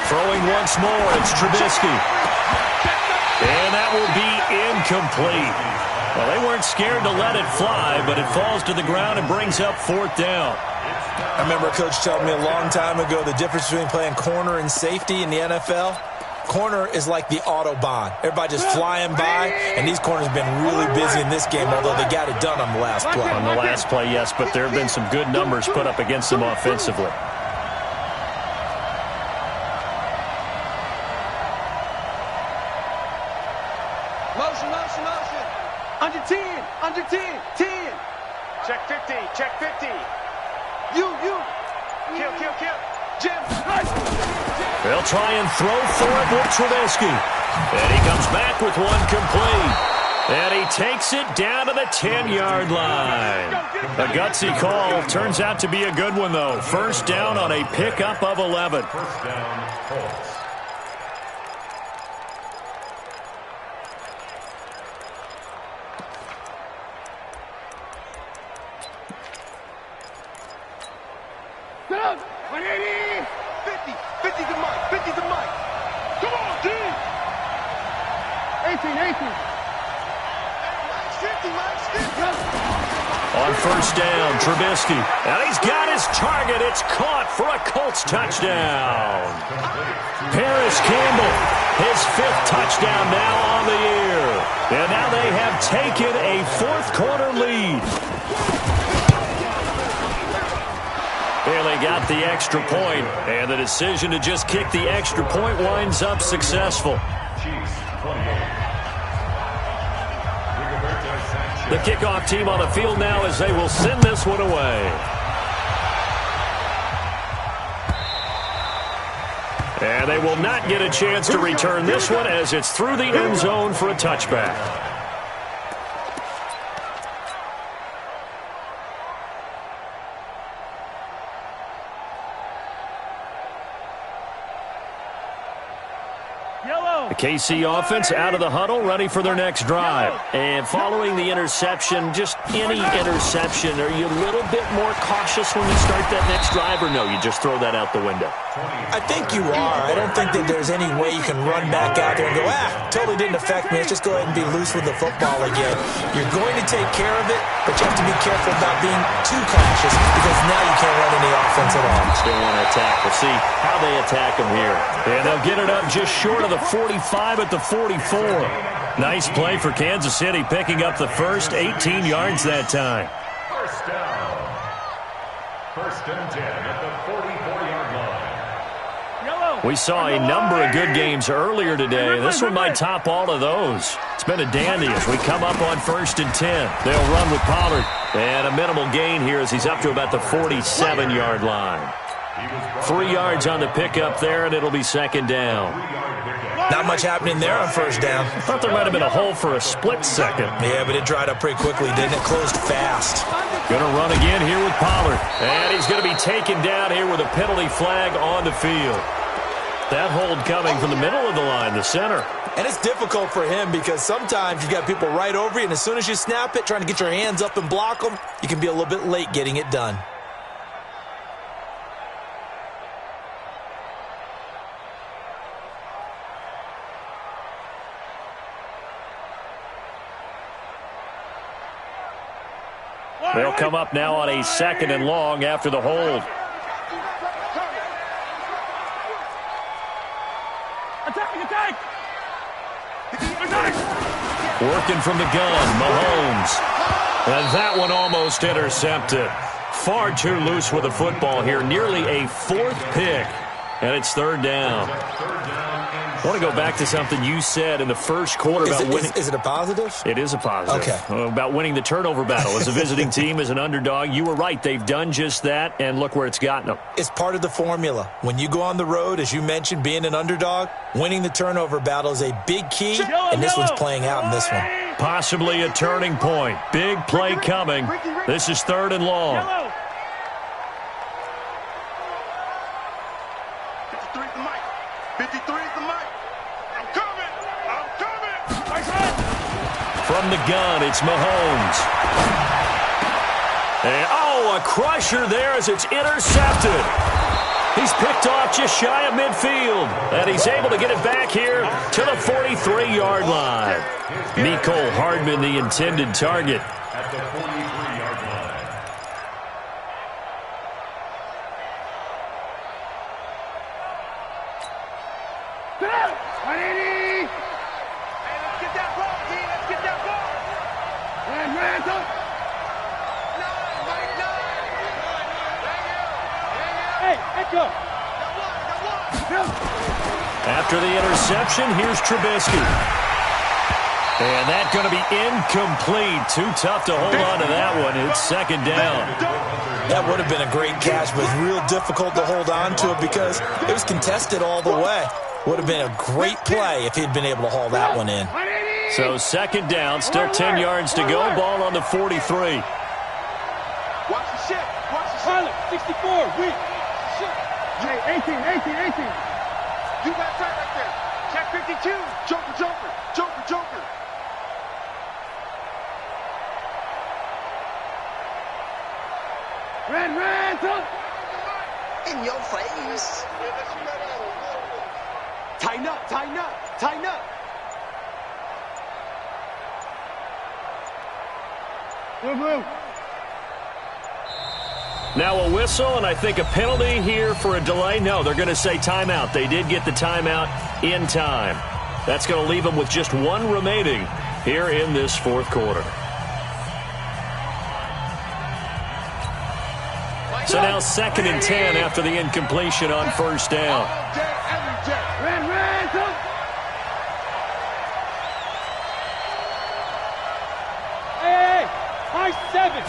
Throwing once more, it's Trubisky. And that will be incomplete. Well, they weren't scared to let it fly, but it falls to the ground and brings up 4th down. I remember a coach telling me a long time ago the difference between playing corner and safety in the NFL. Corner is like the Autobahn. Everybody just flying by, and these corners have been really busy in this game, although they got it done on the last play. On the last play, yes, but there have been some good numbers put up against them offensively. Motion. Under 10. Check 50. You. Kill. Jim. They'll try and throw for it with Trubisky. And he comes back with one complete. And he takes it down to the 10-yard line. A gutsy call. Turns out to be a good one, though. 1st down on a pickup of 11. First down, Colts. Get up! 180! 50 to Mike. Come on, D! 18. Mike's 50. On 1st down, Trubisky. And he's got his target. It's caught for a Colts touchdown. Paris Campbell, his 5th touchdown now on the year. And now they have taken a 4th quarter lead. Barely got the extra point, and the decision to just kick the extra point winds up successful. The kickoff team on the field now as they will send this one away. And they will not get a chance to return this one as it's through the end zone for a touchback. The KC offense out of the huddle, ready for their next drive. And following the interception, just any interception, are you a little bit more cautious when you start that next drive, or no, you just throw that out the window? I think you are. I don't think that there's any way you can run back out there and go, totally didn't affect me. Let's just go ahead and be loose with the football again. You're going to take care of it, but you have to be careful about being too cautious because now you can't run any offense at all. Still want to attack. We'll see how they attack them here. And they'll get it up just short of the 45 at the 44. Nice play for Kansas City, picking up the first 18 yards that time. First down. 1st and 10 at the 44-yard line. We saw a number of good games earlier today. This one might top all of those. It's been a dandy as we come up on 1st and 10. They'll run with Pollard. And a minimal gain here as he's up to about the 47-yard line. 3 yards on the pickup there, and it'll be second down. Not much happening there on first down. I thought there might have been a hole for a split second. Yeah, but it dried up pretty quickly, didn't it? Closed fast. Going to run again here with Pollard. And he's going to be taken down here with a penalty flag on the field. That hold coming from the middle of the line, the center. And it's difficult for him because sometimes you've got people right over you, and as soon as you snap it, trying to get your hands up and block them, you can be a little bit late getting it done. They'll come up now on a 2nd and long after the hold. Working from the gun, Mahomes. And that one almost intercepted. Far too loose with the football here. Nearly a 4th pick. And it's 3rd down. I want to go back to something you said in the first quarter about winning. Is it a positive? It is a positive. Okay. About winning the turnover battle. As a visiting team, as an underdog, you were right. They've done just that, and look where it's gotten them. It's part of the formula. When you go on the road, as you mentioned, being an underdog, winning the turnover battle is a big key, and this one's playing out in this one. Possibly a turning point. Big play coming. This is 3rd and long. 53 is the mic. 53 is the mic. I'm coming. I'm coming. From the gun, it's Mahomes. And, a crusher there as it's intercepted. He's picked off just shy of midfield. And he's able to get it back here to the 43-yard line. Mecole Hardman, the intended target. At the 43-yard line. Hey, let's get that ball, D. Let's get that ball. Hey, let's go. After the interception, here's Trubisky. And that's going to be incomplete. Too tough to hold on to that one. It's 2nd down. That would have been a great catch, but it's real difficult to hold on to it because it was contested all the way. Would have been a great play if he'd been able to haul that one in. So 2nd down, still 10 yards to go. Ball on the 43. Watch the shit. Watch the shit. 64. Weak. Shit. Hey, 18. You got that right there. Check 52. Joker. Red. In your face. Tighten up. Blue. Now a whistle, and I think a penalty here for a delay. No, they're going to say timeout. They did get the timeout in time. That's going to leave them with just 1 remaining here in this 4th quarter. So now 2nd and 10 after the incompletion on 1st down. Hey, high 7.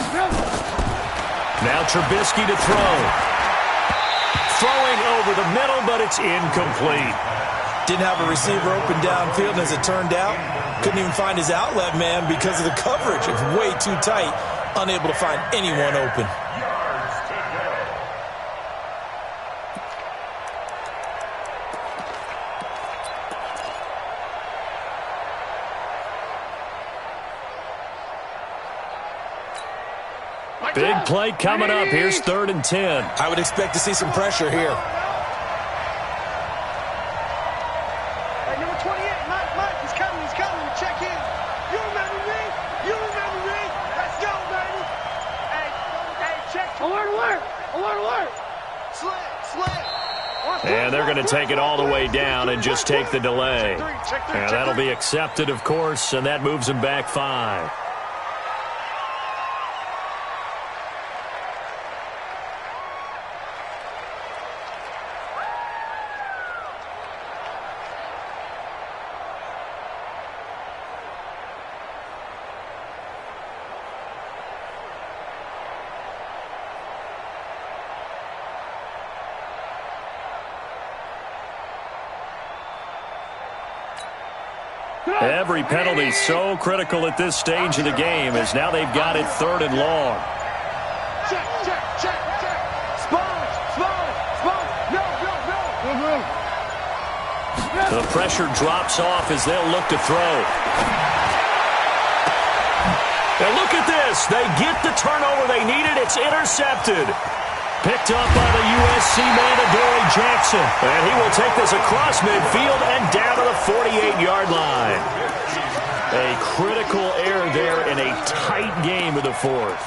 Now Trubisky to throw. Throwing over the middle, but it's incomplete. Didn't have a receiver open downfield, and as it turned out, couldn't even find his outlet man because of the coverage. It's way too tight, unable to find anyone open. Big play coming up. Here's 3rd and 10. I would expect to see some pressure here. Hey, number 28, Mike, he's coming. Check in. You remember me? Let's go, baby. Hey, check. Alert. Slip. And they're going to take it all the way down and just take the delay. And that'll be accepted, of course, and that moves them back 5. Every penalty so critical at this stage of the game, as now they've got it 3rd and long. Check, check, check, check. Sponge, sponge, sponge. No. The pressure drops off as they'll look to throw. And look at this. They get the turnover they needed. It's intercepted. Picked up by the USC man, Adoree Jackson. And he will take this across midfield and down to the 48-yard line. A critical error there in a tight game of the 4th.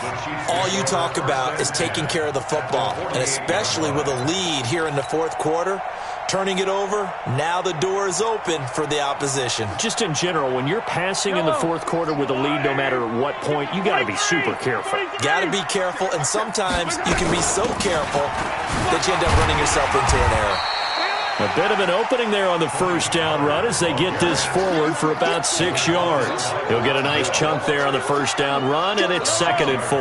All you talk about is taking care of the football, and especially with a lead here in the 4th quarter. Turning it over, now the door is open for the opposition. Just in general, when you're passing in the 4th quarter with a lead, no matter what point, you got to be super careful. Got to be careful, and sometimes you can be so careful that you end up running yourself into an error. A bit of an opening there on the 1st down run as they get this forward for about 6 yards. He'll get a nice chunk there on the 1st down run, and it's 2nd and 4.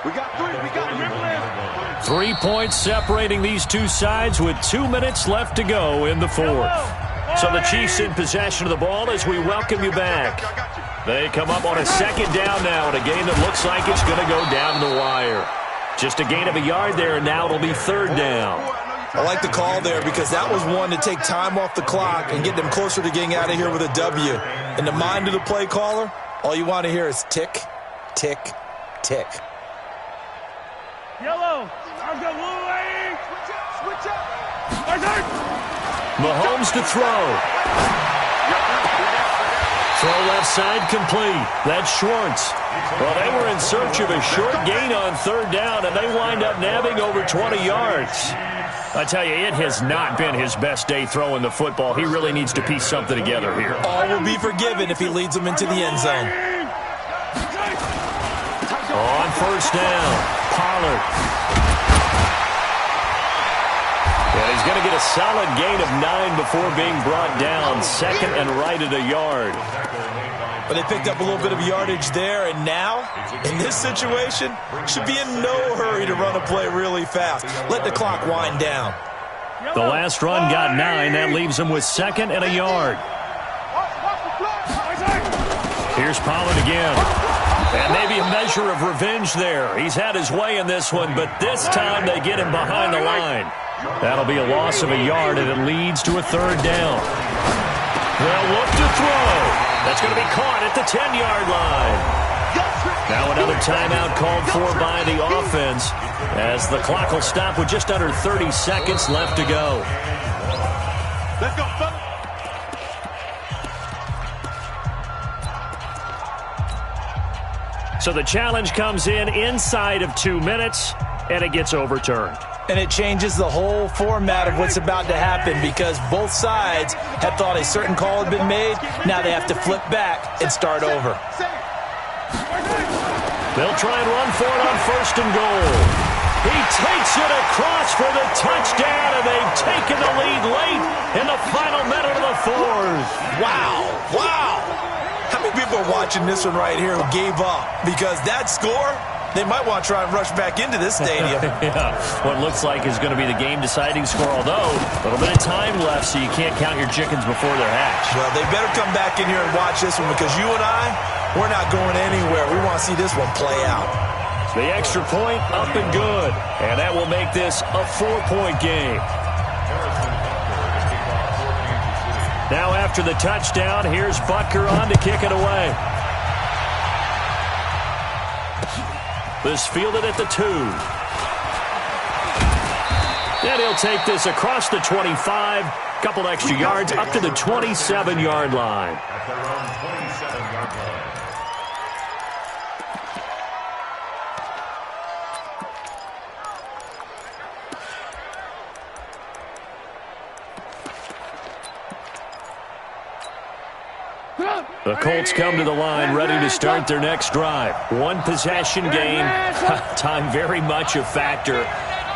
We got 3. We got 3 points separating these two sides with 2 minutes left to go in the 4th. So the Chiefs in possession of the ball as we welcome you back. They come up on a 2nd down now in a game that looks like it's going to go down the wire. Just a gain of a yard there, and now it'll be 3rd down. I like the call there because that was one to take time off the clock and get them closer to getting out of here with a W. In the mind of the play caller, all you want to hear is tick, tick, tick. Yellow. I've got blue lane. Switch up. Mahomes to throw. Throw left side complete. That's Schwartz. Well, they were in search of a short gain on 3rd down, and they wind up nabbing over 20 yards. I tell you, it has not been his best day throwing the football. He really needs to piece something together here. All will be forgiven if he leads them into the end zone. On 1st down, Pollard. And he's going to get a solid gain of 9 before being brought down. 2nd and right at a yard. But they picked up a little bit of yardage there, and now, in this situation, should be in no hurry to run a play really fast. Let the clock wind down. The last run got 9. That leaves him with 2nd and a yard. Here's Pollard again. And maybe a measure of revenge there. He's had his way in this one, but this time they get him behind the line. That'll be a loss of a yard, and it leads to a 3rd down. They'll look to throw. That's going to be caught at the 10-yard line. Now another timeout called for by the offense as the clock will stop with just under 30 seconds left to go. Let's go, fella. So the challenge comes in inside of 2 minutes, and it gets overturned. And it changes the whole format of what's about to happen because both sides had thought a certain call had been made. Now they have to flip back and start over. They'll try and run for it on 1st and goal. He takes it across for the touchdown, and they've taken the lead late in the final minute of the 4th. Wow. How many people are watching this one right here who gave up? Because that score, they might want to try and rush back into this stadium. Yeah, what looks like is going to be the game-deciding score, although a little bit of time left, so you can't count your chickens before they're hatched. Well, they better come back in here and watch this one because you and I, we're not going anywhere. We want to see this one play out. The extra point up and good, and that will make this a 4-point game. Now after the touchdown, here's Butker on to kick it away. This fielded at the 2. And he'll take this across the 25. Couple extra yards up to the 27-yard line. At their own 27-yard line. The Colts come to the line ready to start their next drive. One possession game. Time very much a factor.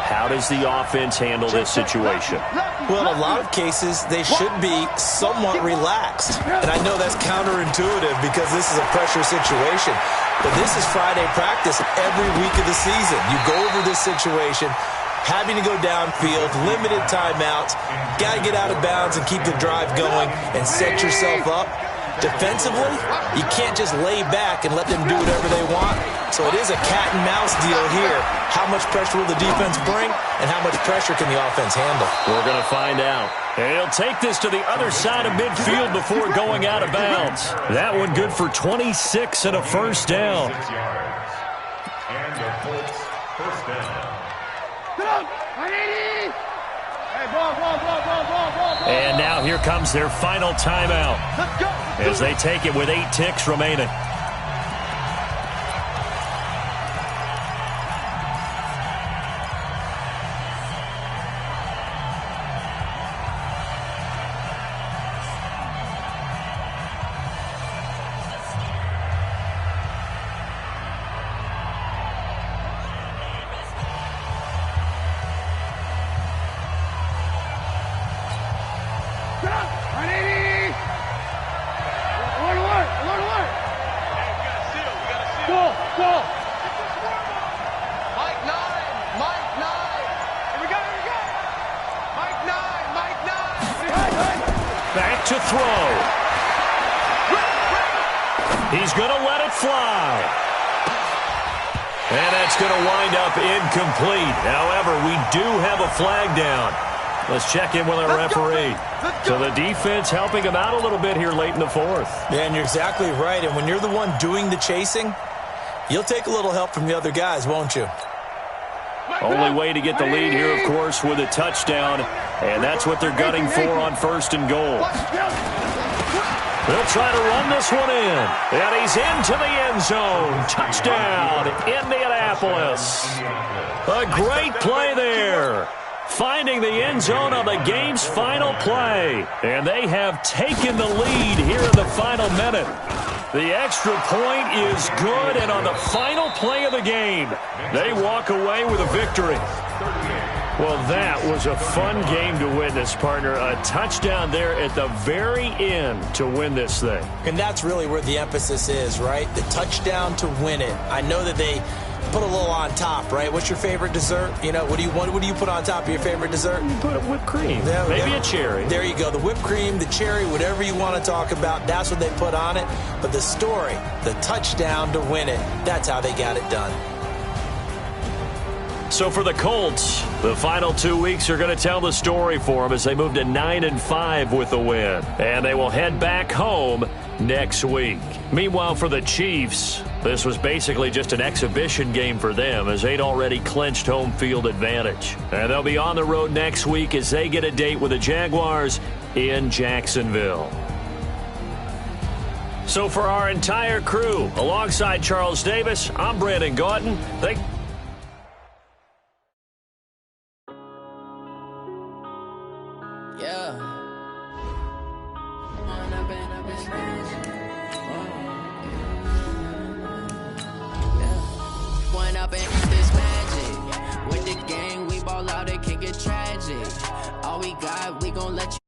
How does the offense handle this situation? Well, in a lot of cases, they should be somewhat relaxed. And I know that's counterintuitive because this is a pressure situation. But this is Friday practice every week of the season. You go over this situation, having to go downfield, limited timeouts, got to get out of bounds and keep the drive going and set yourself up. Defensively, you can't just lay back and let them do whatever they want. So it is a cat and mouse deal here. How much pressure will the defense bring, and how much pressure can the offense handle? We're going to find out. And he'll take this to the other side of midfield before going out of bounds. That one good for 26 and a first down. 6 yards. And the Colts first down. And now here comes their final timeout as they take it with 8 ticks remaining. Back to throw. He's going to let it fly. And that's going to wind up incomplete. However, we do have a flag down. Let's check in with our referee. So the defense helping him out a little bit here late in the fourth. Yeah, and you're exactly right. And when you're the one doing the chasing, you'll take a little help from the other guys, won't you? Only way to get the lead here, of course, with a touchdown. And that's what they're gunning for on first and goal. They'll try to run this one in. And he's into the end zone. Touchdown, Indianapolis. A great play there. Finding the end zone on the game's final play. And they have taken the lead here in the final minute. The extra point is good, and on the final play of the game, they walk away with a victory. Well, that was a fun game to witness, partner. A touchdown there at the very end to win this thing. And that's really where the emphasis is, right? The touchdown to win it. I know that they put a little on top, right? What's your favorite dessert? You know, what do you put on top of your favorite dessert? You put whipped cream. Yeah, maybe a cherry. There you go. The whipped cream, the cherry, whatever you want to talk about, that's what they put on it. But the story, the touchdown to win it, that's how they got it done. So for the Colts, the final 2 weeks are going to tell the story for them as they move to 9-5 with the win. And they will head back home next week. Meanwhile, for the Chiefs, this was basically just an exhibition game for them as they'd already clinched home field advantage. And they'll be on the road next week as they get a date with the Jaguars in Jacksonville. So for our entire crew, alongside Charles Davis, I'm Brandon Gauton. With the gang, we ball out, it can get tragic. All we got, we gon' let you